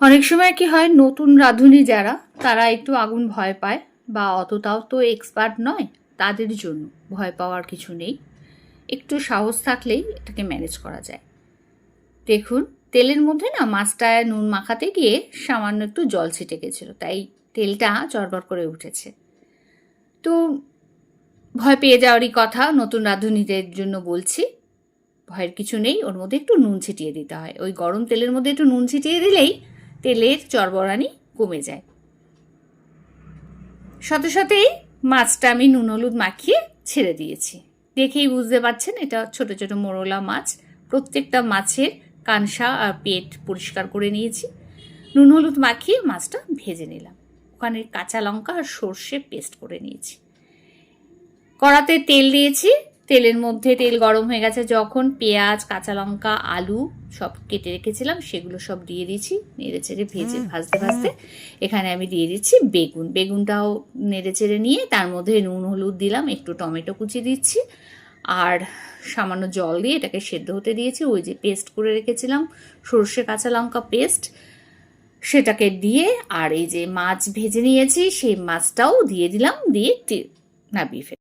অনেক সময় কি হয়, নতুন রাঁধুনি যারা তারা একটু আগুন ভয় পায় বা অতটাও তো এক্সপার্ট নয়, তাদের জন্য ভয় পাওয়ার কিছু নেই। একটু সাহস থাকলেই এটাকে ম্যানেজ করা যায়। দেখুন, তেলের মধ্যে না মাছটায় নুন মাখাতে গিয়ে সামান্য একটু জল ছিটে গেছিলো, তাই তেলটা চড়বড় করে উঠেছে। তো ভয় পেয়ে যাওয়ারই কথা, নতুন রাঁধুনিদের জন্য বলছি, ভয়ের কিছু নেই। ওর মধ্যে একটু নুন ছিটিয়ে দিতে হয়, ওই গরম তেলের মধ্যে একটু নুন ছিটিয়ে দিলেই তেলের চড়বড়ানি কমে যায়। সাথে সাথেই মাছটা আমি নুন হলুদ মাখিয়ে ছেড়ে দিয়েছি। দেখেই বুঝতে পারছেন এটা ছোট ছোট মোরলা মাছ। প্রত্যেকটা মাছের কানসা আর পেট পরিষ্কার করে নিয়েছি। নুন হলুদ মাখিয়ে মাছটা ভেজে নিলাম। ওখানে কাঁচা লঙ্কা আর সর্ষে পেস্ট করে নিয়েছি। কড়াতে তেল দিয়েছি, তেলের মধ্যে তেল গরম হয়ে গেছে যখন, পেঁয়াজ, কাঁচা লঙ্কা, আলু সব কেটে রেখেছিলাম সেগুলো সব দিয়ে দিয়েছি। নেড়ে চেড়ে ভাজতে ভাজতে এখানে আমি দিয়ে দিচ্ছি বেগুন। বেগুনটাও নেড়ে চেড়ে নিয়ে তার মধ্যে নুন হলুদ দিলাম, একটু টমেটো কুচি দিচ্ছি আর সামান্য জল দিয়ে এটাকে সেদ্ধ হতে দিয়েছি। ওই যে পেস্ট করে রেখেছিলাম সর্ষে কাঁচা লঙ্কা পেস্ট, সেটাকে দিয়ে আর এই যে মাছ ভেজে নিয়েছি সেই মাছটাও দিয়ে দিলাম, দিয়ে নাবিয়ে ফেলি।